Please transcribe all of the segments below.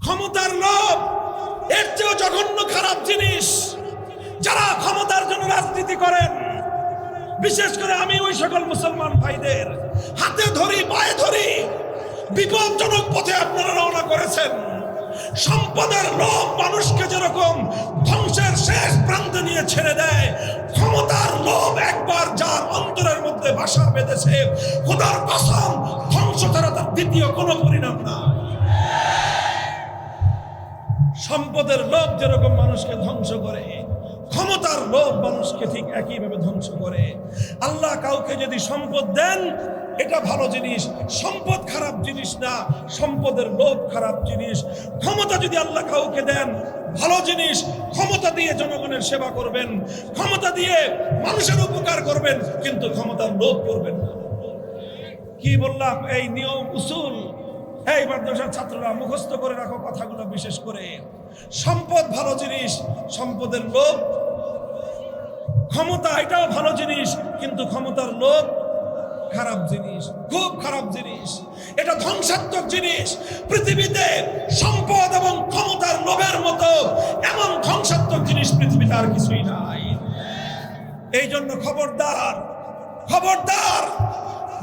ক্ষমতার লোভ এর চেয়েও জঘন্য খারাপ জিনিস। যারা ক্ষমতার জন্য রাজনীতি করেন, বিশেষ করে আমি ওই সকল মুসলমান ভাইদের হাতে ধরি, পায়ে ধরি, বিপজ্জনক পথে আপনারা রওনা করেছেন। সম্পদের লোভ মানুষকে যেরকম ধ্বংসের শেষ প্রান্তে নিয়ে ছেড়ে দেয়, ক্ষমতার লোভ একবার যার অন্তরের মধ্যে বাসা বেঁধেছে, খোদার কসম, ধ্বংস ছাড়া তার দ্বিতীয় কোনো পরিণাম না। সম্পদের লোভ যেরকম মানুষকে ধ্বংস করে, ক্ষমতার লোভ মানুষকে ঠিক একইভাবে ধ্বংস করে। আল্লাহ কাউকে যদি সম্পদ দেন, এটা ভালো জিনিস, সম্পদ খারাপ জিনিস না, সম্পদের লোভ খারাপ জিনিস। ক্ষমতা যদি আল্লাহ কাউকে দেন, ভালো জিনিস, ক্ষমতা দিয়ে জনগণের সেবা করবেন, ক্ষমতা দিয়ে মানুষের উপকার করবেন, কিন্তু ক্ষমতার লোভ করবেন না। কি বললাম? এই নিয়ম উসুল এই মাদ্রাসার ছাত্ররা মুখস্থ করে রাখো কথাগুলো। বিশেষ করে সম্পদ ভালো জিনিস, সম্পদের লোভ, ক্ষমতা এটাও ভালো জিনিস, কিন্তু ক্ষমতার লোভ খারাপ জিনিস, খুব খারাপ জিনিস, এটা ধ্বংসাত্মক জিনিস। পৃথিবীতে সম্পদ এবং ক্ষমতার লোভের মতো এমন ধ্বংসাত্মক জিনিস পৃথিবীতে আর কিছুই নাই। এই জন্য খবরদার, খবরদার,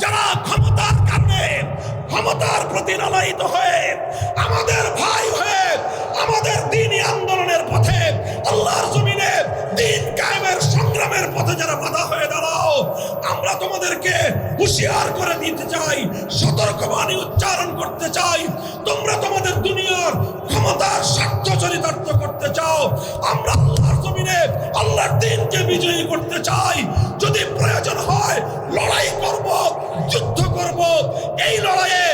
যারা ক্ষমতার কারণে ক্ষমতার প্রতি লালায়িত হয়ে আমাদের ভাই হয়ে আমাদের দ্বীনি আন্দোলনের পথে, আল্লাহর জমিনে দ্বীন কায়েমের সংগ্রামের পথে যারা বাধা হয়ে দাঁড়াও, আমরা তোমাদেরকে হুঁশিয়ার করে দিতে চাই, সতর্কবাণী উচ্চারণ করতে চাই। তোমরা তোমাদের দুনিয়ার ক্ষমতার স্বার্থ চরিতার্থ করতে চাও, আমরা আল্লাহর জমিনে আল্লাহর দ্বীনকে বিজয়ী করতে চাই। যদি প্রয়োজন হয় লড়াই করব, যুদ্ধ করব। এই লড়াইয়ে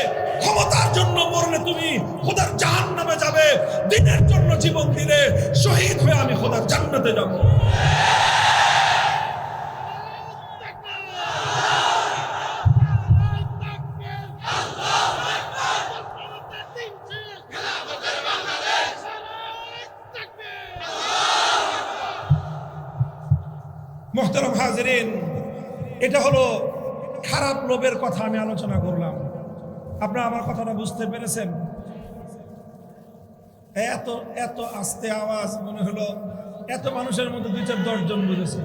ক্ষমতার জন্য মরলে তুমি খোদার জাহান্নামে যাবে, দ্বীনের জন্য জীবন দিলে শহীদ হয়ে আমি খোদার জান্নাতে যাব। মোহতারাম হাজিরিন, এটা হলো খারাপ লোভের কথা আমি আলোচনা করলাম। আপনারা আমার কথাটা বুঝতে পেরেছেন? এত এত আস্তে আওয়াজ, মনে হলো এত মানুষের মধ্যে 2-4-10 জন বুঝেছে।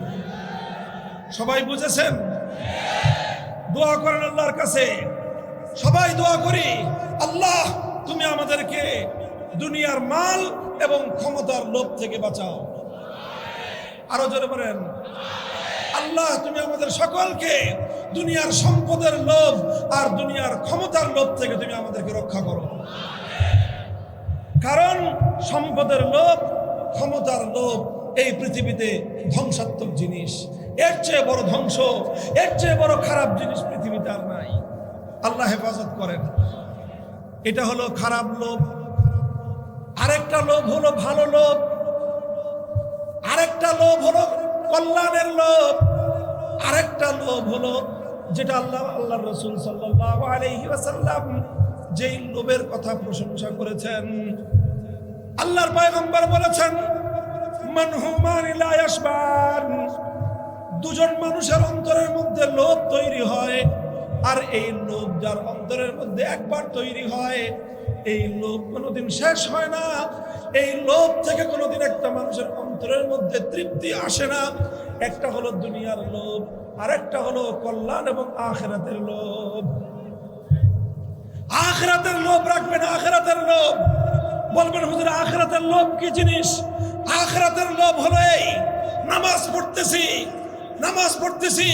সবাই বুঝেছেন? দোয়া করেন আল্লাহর কাছে, সবাই দোয়া করি, আল্লাহ তুমি আমাদেরকে দুনিয়ার মাল এবং ক্ষমতার লোভ থেকে বাঁচাও। আরো জোরে বলেন, আল্লাহ তুমি আমাদের সকলকে দুনিয়ার সম্পদের লোভ আর দুনিয়ার ক্ষমতার লোভ থেকে তুমি আমাদেরকে রক্ষা করো। কারণ সম্পদের লোভ, ক্ষমতার লোভ এই পৃথিবীতে ধ্বংসাত্মক জিনিস। এর চেয়ে বড় ধ্বংস, এর চেয়ে বড় খারাপ জিনিস পৃথিবীতে আর নাই। আল্লাহ হেফাজত করেন। এটা হলো খারাপ লোভ। আরেকটা লোভ হলো ভালো লোভ, আরেকটা লোভ হলো কল্যাণের লোভ, আরেকটা লোভ হলো যেটা আল্লাহ রাসূল সাল্লাল্লাহু আলাইহি ওয়াসাল্লাম যেই লোভের কথা প্রশংসা করেছেন। আল্লাহর পয়গম্বর বলেছেন, মান হুমান লা ইয়াশবান, দুজন মানুষের অন্তরের মধ্যে লোভ তৈরি হয়, আর এই লোভ যার অন্তরের মধ্যে একবার তৈরি হয়, এই লোভ কোনোদিন শেষ হয় না। এই লোভ থেকে কোনোদিন একটা মানুষের অন্তরের মধ্যে তৃপ্তি আসে না। একটা হলো দুনিয়ার লোভ, আর একটা হলো কল্যাণ এবং আখিরাতের লোভ। আখিরাতের লোভ রাখবেন, আখিরাতের লোভ। বলবেন হুজুর আখিরাতের লোভ কি জিনিস? আখিরাতের লোভ হলো এই, নামাজ পড়তেছি,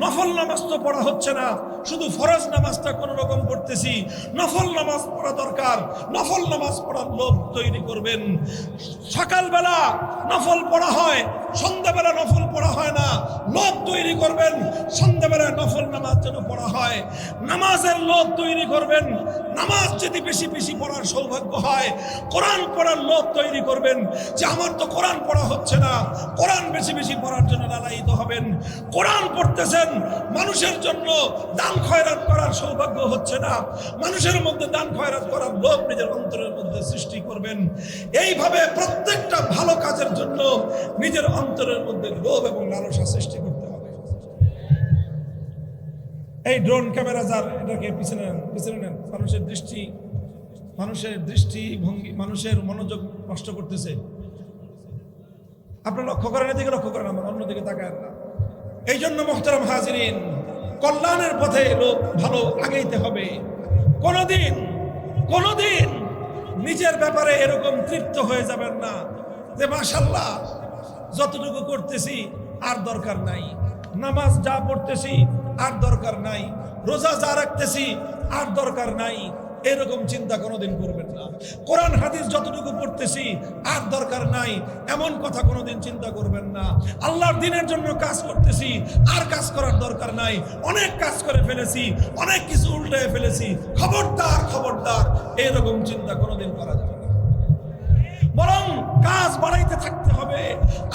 নফল নামাজ তো পড়া হচ্ছে না, শুধু ফরজ নামাজটা কোন রকম পড়তেছি। নফল নামাজ পড়া দরকার, নফল নামাজ পড়ার লোভ তৈরি করবেন। সকালবেলা নফল পড়া হয়, সন্ধ্যাবেলা নফল পড়া হয় না, লোভ তৈরি করবেন সন্ধ্যাবেলায় নফল নামাজ যেন পড়া হয়। নামাজের লোভ তৈরি করবেন, নামাজ যদি বেশি বেশি পড়ার সৌভাগ্য হয়। কোরআন পড়ার লোভ তৈরি করবেন, যে আমার তো কোরআন পড়া হচ্ছে না, কোরআন বেশি বেশি পড়ার জন্য লালায়িত হবেন। কোরআন পড়তেছেন, মানুষের জন্য দান খয়রাত করার সৌভাগ্য হচ্ছে না, মানুষের মধ্যে দান খয়রাত করার লোভ নিজের অন্তরের মধ্যে সৃষ্টি করবেন। এইভাবে প্রত্যেকটা ভালো কাজের জন্য নিজের অন্তরের মধ্যে লোভ এবং লালসা সৃষ্টি করতে হবে। এই ড্রোন ক্যামেরা যার, এটাকে পিছনে নেন, মানুষের দৃষ্টি মানুষের দৃষ্টিভঙ্গি, মানুষের মনোযোগ নষ্ট করতেছে। আপনারা লক্ষ্য করেন, এদিকে লক্ষ্য করেন, আমার অন্যদিকে তাকায় না। এই জন্য মোহতারাম হাজিরিন, কল্যাণের পথে লোক ভালো আগাইতে হবে। কোনোদিন নিজের ব্যাপারে এরকম তৃপ্ত হয়ে যাবেন না যে মাশাআল্লাহ যতটুকু করতেছি আর দরকার নাই, নামাজ যা পড়তেছি আর দরকার নাই, রোজা যা রাখতেছি আর দরকার নাই, এরকম চিন্তা কোনোদিন করবেন না। কোরআন হাদিস যতটুকু পড়তেছি আর দরকার নাই, এমন কথা কোনোদিন চিন্তা করবেন না। আল্লাহর দ্বীনের জন্য কাজ করতেছি আর কাজ করার দরকার নাই, অনেক কাজ করে ফেলেছি, অনেক কিছু উল্টে ফেলেছি, খবরদার এরকম চিন্তা কোনোদিন করা যাবে না। বরং কাজ বাড়াইতে থাকতে হবে।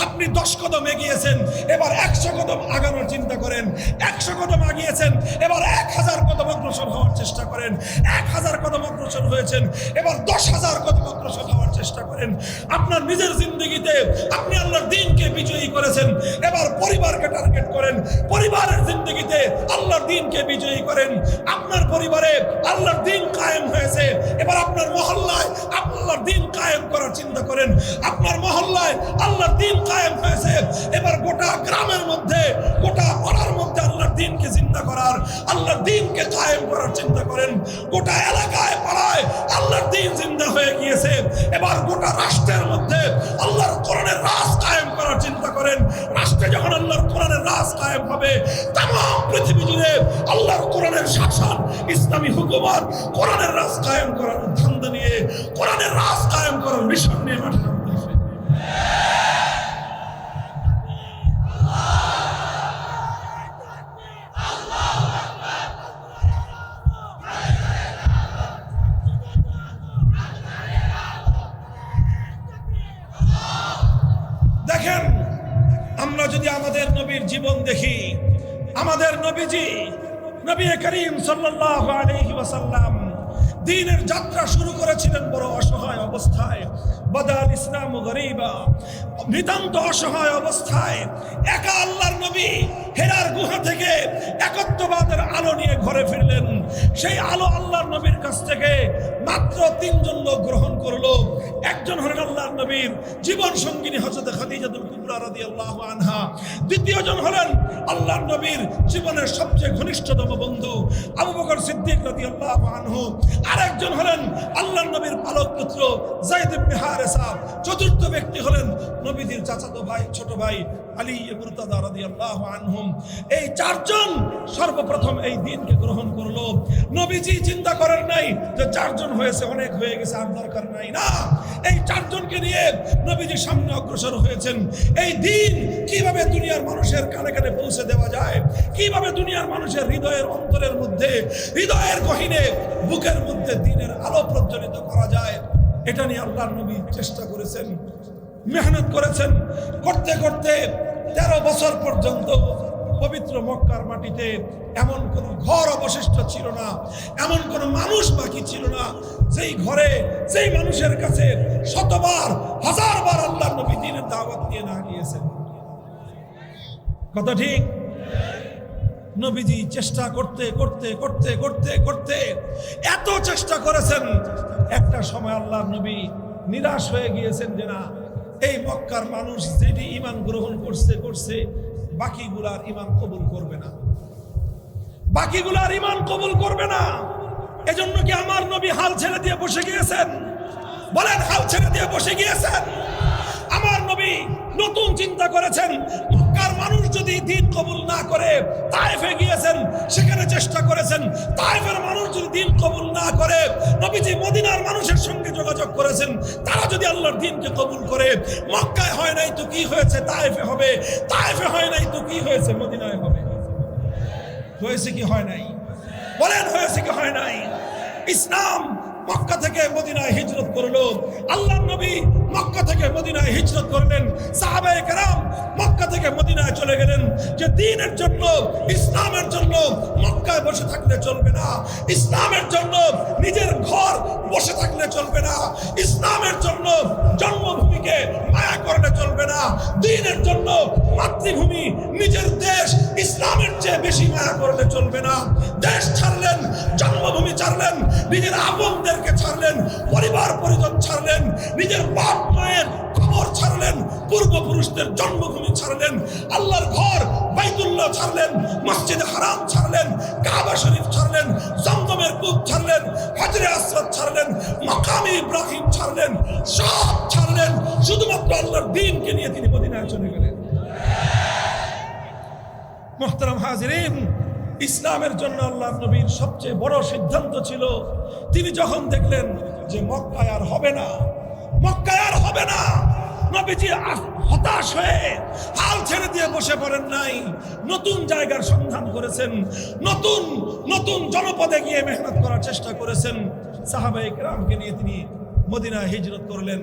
আপনি 10 কদম এগিয়েছেন, এবার 100 কদম আগানোর চিন্তা করেন। 100 কদম আগিয়েছেন, এবার 1000 কদম অগ্রসর হওয়ার চেষ্টা করেন। 1000 কদম অগ্রসর হয়েছেন, এবার 10,000 কদম অগ্রসর হওয়ার চেষ্টা করেন। আপনার নিজের জিন্দগিতে আপনি আল্লাহর দ্বীনকে বিজয়ী করেছেন, এবার পরিবারকে টার্গেট করেন। পরিবারের জিন্দগিতে আল্লাহর দ্বীনকে বিজয়ী করেন। আপনার পরিবারে আল্লাহর দ্বীন কায়েম হয়েছে, এবার আপনার মহল্লায় আল্লাহর দ্বীন কায়েম করার চিন্তা করেন। আপনার মহল্লায় আল্লাহর দ্বীন কায়েম হয়েছে, এবার গোটা গ্রামের মধ্যে, গোটা পাড়ার মধ্যে আল্লাহর দ্বীনকে জিন্দা করার, আল্লাহর দ্বীনকে কায়েম করার চিন্তা করেন। গোটা এলাকায় পাড়ায় আল্লাহর দ্বীন জিন্দা হয়ে গিয়েছে, এবার গোটা রাষ্ট্রের মধ্যে আল্লাহর কোরআনের রাজ কায়েম করার চিন্তা করেন। রাষ্ট্রে যখন আল্লাহর কোরআনের রাজ কায়েম হবে, तमाम পৃথিবী জুড়ে আল্লাহর কোরআনের শাসন, ইসলামী হুকুমত, কোরআনের রাজ কায়েম করার ধান্দা নিয়ে, কোরআনের রাজ কায়েম করার মিশন নিয়ে মাঠে নামতে হবে। দেখেন, আমরা যদি আমাদের নবীর জীবন দেখি, আমাদের নবীজি নবী করিম সাল্লাল্লাহু আলাইহি ওয়াসাল্লাম দ্বীনের যাত্রা শুরু করেছিলেন বড় অসহায় অবস্থায়। বাদাল ইসলাম গরীবা, নিতান্ত অসহায় অবস্থায় একা আল্লাহর নবী হেরার গুহা থেকে একত্ববাদের আলো নিয়ে ঘরে ফিরলেন। সেই আলো আল্লাহর নবীর কাছ থেকে মাত্র 3 জন লোক গ্রহণ করলো। একজন হলেন আল্লাহর নবীর জীবন সঙ্গিনী হযরত খাদিজাতুল কুবরা রাদিয়াল্লাহু আনহা। দ্বিতীয় জন হলেন আল্লাহর নবীর জীবনের সবচেয়ে ঘনিষ্ঠতম বন্ধু আবু বকর সিদ্দিক রাদিয়াল্লাহু আনহু। আরেকজন হলেন আল্লাহর নবীর পালক পুত্র যায়েদ ইবনে হারেসা। চতুর্থ ব্যক্তি হলেন নবীজির চাচাতো ভাই, ছোট ভাই আলী মুরতাদা রাদিয়াল্লাহু আনহুম। এই 4 জন সর্বপ্রথম এই দ্বীনকে গ্রহণ করলো। নবীজি চিন্তা করেন নাই যে 4 জন হয়েছে, অনেক হয়ে গেছে, আর দরকার নাই। না, এই 4 জনকে নিয়ে নবীজি সামনে অগ্রসর হয়েছেন। এই দ্বীন কিভাবে দুনিয়ার মানুষের কানে কানে পৌঁছে দেওয়া যায়, কিভাবে দুনিয়ার মানুষের হৃদয়ের অন্তরের মধ্যে, হৃদয়ের গহীনে, বুকের মধ্যে দ্বীনের আলো প্রজ্বলিত করা যায়, এটা নিয়ে আল্লাহর নবী চেষ্টা করেছেন, মেহনত করেছেন। করতে করতে 13 বছর পর্যন্ত পবিত্র মক্কার মাটিতে এমন কোন ঘর অবশিষ্ট ছিল না, এমন কোন মানুষ বাকি ছিল না যেই ঘরে, যেই মানুষের কাছে শতবার, হাজারবার আল্লাহর নবী দ্বীনের দাওয়াত দিয়ে না গিয়েছেন। কথা ঠিক? নবীজি চেষ্টা করতে করতে করতে করতে করতে এত চেষ্টা করেছেন, একটা সময় আল্লাহর নবী নিরাশ হয়ে গিয়েছেন যে না, এই মক্কার মানুষ যেটি ঈমান গ্রহণ করছে বাকিগুলার ঈমান কবুল করবে না, বাকিগুলার ঈমান কবুল করবে না। এজন্য কি আমার নবী হাল ছেড়ে দিয়ে বসে গিয়েছেন? বলেন, হাল ছেড়ে দিয়ে বসে গিয়েছেন? আমার নবী নতুন চিন্তা করেছেন, মক্কার মানুষ যদি দ্বীন কবুল না করে তায়েফে গিয়েছেন, সেখানে চেষ্টা করেছেন। তায়েফের মানুষ যদি দ্বীন কবুল না করে, নবীজি মদিনার মানুষের সঙ্গে যোগাযোগ করেছেন, তারা যদি আল্লাহর দ্বীনকে কবুল করে, মক্কায় হয় নাই তো কি হয়েছে, তায়েফে হবে। তায়েফে হয় নাই তো কি হয়েছে, মদিনায় হবে। হয়েছে কি হয় নাই? বলেন, হয়েছে কি হয় নাই? ইসলাম মক্কা থেকে মদিনায় হিজরত করলো। আল্লাহর নবী মক্কা থেকে মদিনায় হিজরত করলেন, সাহাবায়ে কেরাম মক্কা থেকে মদিনায় চলে গেলেন যে দ্বীনের জন্য, ইসলামের জন্য মক্কায় বসে থাকলে চলবে না, ইসলামের জন্য নিজের ঘর বসে থাকলে চলবে না, ইসলামের জন্য জন্মভূমিকে মায়া করলে চলবে না, দ্বীনের জন্য মাতৃভূমি নিজের দেশ ইসলামের চেয়ে বেশি মায়া করলে চলবে না। দেশ ছাড়লেন, জন্মভূমি ছাড়লেন, নিজের আপনদেরকে ছাড়লেন, পরিবার পরিজন ছাড়লেন, নিজের বাপ মায়ের কবর ছাড়লেন, পূর্বপুরুষদের জন্মভূমি ছাড়লেন, আল্লাহর ঘর বাইতুল্লাহ ছাড়লেন, মসজিদে হারাম ছাড়লেন, কাবা শরীফ ছাড়লেন, জমজমের কূপ ছাড়লেন, হজরে আসওয়াদ ছাড়লেন, মাকামে ইব্রাহিম ছাড়লেন, সব ছাড়লেন, শুধুমাত্র আল্লাহর দ্বীনকে নিয়ে তিনি মদিনায় চলে গেলেন। মুহতারাম হাজিরিন, ইসলামের জন্য আল্লাহর নবীর সবচেয়ে বড় সিদ্ধান্ত ছিল, তিনি যখন দেখলেন যে মক্কায় আর হবে না, মক্কায় আর হবে না, নবীজি হতাশ হয়ে হাল ছেড়ে দিয়ে বসে পড়েন নাই, নতুন জায়গার সন্ধান করেছেন, নতুন নতুন জনপদে গিয়ে মেহনত করার চেষ্টা করেছেন। সাহাবায়ে কেরামকে নিয়ে তিনি মদিনায় হিজরত করলেন।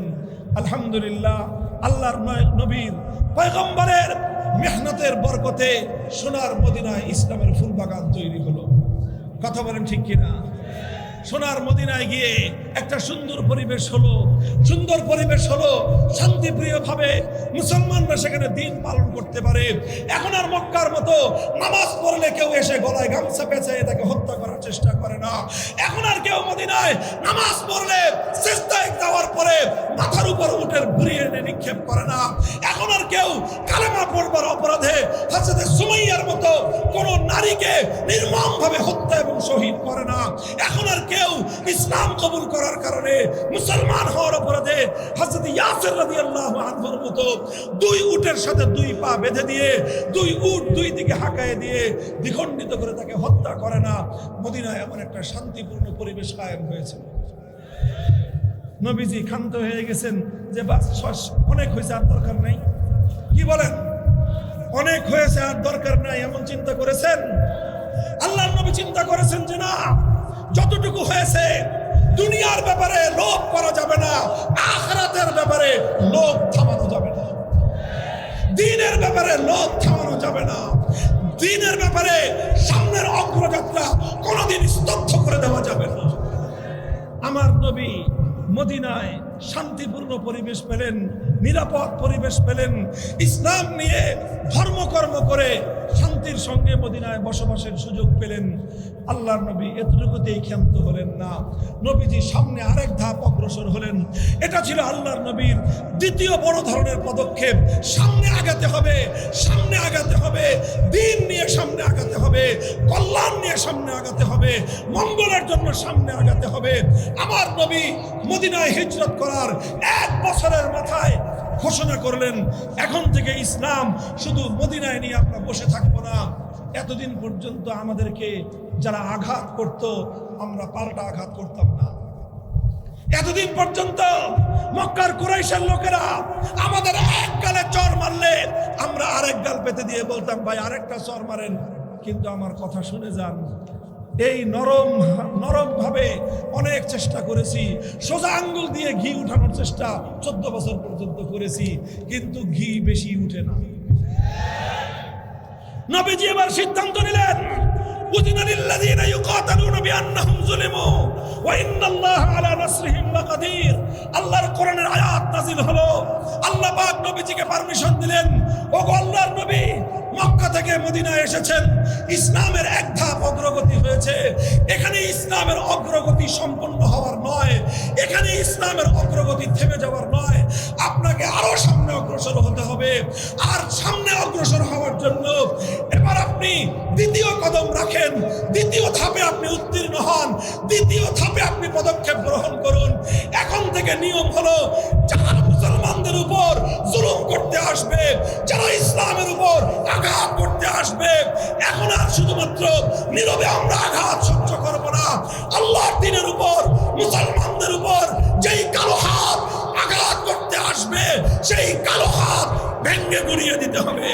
আলহামদুলিল্লাহ, আল্লাহর নবীর পয়গম্বরের মেহনতের বরকতে সোনার মদিনায় ইসলামের ফুল বাগান তৈরি হলো। কথা বলেন ঠিক কিনা? সোনার মদিনায় গিয়ে একটা সুন্দর পরিবেশ হলো, সুন্দর পরিবেশ হলো, শান্তিপ্রিয় ভাবে মুসলমানরা সেখানে দিন পালন করতে পারে। এখন আর মক্কার মতো নামাজ পড়লে কেউ এসে গলায় গামছা পেঁচায় তাকে হত্যা করার চেষ্টা করে না। এখন আর কেউ মদিনায় নামাজ পড়লে সিজদায় যাওয়ার পরে মাথার উপর উটের ভুঁড়ি এনে নিক্ষেপ করে না। এখন আর কেউ কালেমা পড়বার অপরাধে হযরত সুমাইয়ার মতো কোন নারীকে নির্মমভাবে হত্যা এবং শহীদ করে না। এখন আর কেউ ইসলাম কবুল করার কারণে মুসলমান হওয়ার অপরাধে হযরত ইয়াসির রাদিয়াল্লাহু আনহুর মতো দুই উটের সাথে দুই পা বেঁধে দিয়ে দুই উট দুই দিকে হাঁকায় দিয়ে দ্বিখণ্ডিত করে তাকে হত্যা করে না। মদিনায় এমন একটা শান্তিপূর্ণ পরিবেশ কায়েম হয়েছে। নবীজি ক্ষান্ত হয়ে গেছেন যে বাস অনেক হয়েছে, আর দরকার নাই। কি বলেন? অনেক হয়েছে, আর দরকার নাই, এমন চিন্তা করেছেন? আল্লাহর নবী চিন্তা করেছেন যে না, যতটুকু হয়েছে, দুনিয়ার ব্যাপারে লোভ করা যাবে না, আখিরাতের ব্যাপারে লোভ থামানো যাবে না, দ্বীনের ব্যাপারে লোভ থামানো যাবে না, দ্বীনের ব্যাপারে সামনের অগ্রযাত্রা কোনোদিন স্তব্ধ করে দেওয়া যাবে না। আমার নবী মদিনায় শান্তিপূর্ণ পরিবেশ পেলেন, নিরাপদ পরিবেশ পেলেন, ইসলাম নিয়ে ধর্মকর্ম করে শান্তির সঙ্গে মদিনায় বসবাসের সুযোগ পেলেন। আল্লাহর নবী এতটুকুতেই ক্ষান্ত হলেন না, নবীজি সামনে আরেক ধাপ অগ্রসর হলেন। এটা ছিল আল্লাহর নবীর দ্বিতীয় বড় ধরনের পদক্ষেপ। সামনে আগাতে হবে, সামনে আগাতে হবে, দ্বীন নিয়ে সামনে আগাতে হবে, কল্যাণ নিয়ে সামনে আগাতে হবে, মঙ্গলের জন্য সামনে আগাতে হবে। আমার নবী মদিনায় হিজরত করার 1 বছরের মাথায় ঘোষণা করলেন, এখন থেকে ইসলাম শুধু মদিনায় নিয়ে আমরা বসে থাকবো না। এতদিন পর্যন্ত আমাদেরকে যারা আঘাত করত, আমরা পাল্টা আঘাত করতাম না। এতদিন পর্যন্ত মক্কার কুরাইশের লোকেরা আমাদের এক গালে চর মারলে আমরা আরেক গাল পেতে দিয়ে বলতাম, ভাই আরেকটা চর মারেন, কিন্তু আমার কথা শুনে যান। এই নরম ভাবে অনেক চেষ্টা করেছি, সোজা আঙ্গুল দিয়ে ঘি উঠানোর চেষ্টা 14 বছর পর্যন্ত করেছি, কিন্তু ঘি বেশি উঠে না। নবীজি এবার সিদ্ধান্ত নিলেন, উযিনা লিল্লাযীনা ইউকাতালুনা বিআন্নাহুম যুলিমু ওয়া ইন্নাল্লাহা আলা নাসরিহিম লাকাদির। আল্লাহর কোরআনের আয়াত নাযিল হলো, আল্লাহ পাক নবীজিকে পারমিশন দিলেন, ওগো আল্লাহর নবী, মক্কা থেকে মদিনায় এসেছেন, ইসলামের এক ধাপ অগ্রগতি হয়েছে। এখানে ইসলামের অগ্রগতি সম্পন্ন হওয়ার নয়, এখানে ইসলামের অগ্রগতি থেমে যাওয়ার নয়, আপনাকে আরো সামনে অগ্রসর হতে হবে। আর সামনে অগ্রসর হওয়ার জন্য এবার আপনি দ্বিতীয় কদম রাখেন, দ্বিতীয় ধাপে আপনি উত্তীর্ণ হন, দ্বিতীয় ধাপে আপনি পদক্ষেপ গ্রহণ করুন। এখন থেকে নিয়ম হলো, যারা মুসলমানদের উপর জুলুম করতে আসবে, যারা ইসলামের উপর আঘাত করতে আসবে, এখন আর শুধুমাত্র নীরবে আমরা আঘাত সহ্য করব না। আল্লাহর দ্বীনের উপর, মুসলমানদের উপর যেই কালো হাত আঘাত করতে আসবে, সেই কালো হাত ভেঙে গুড়িয়ে দিতে হবে।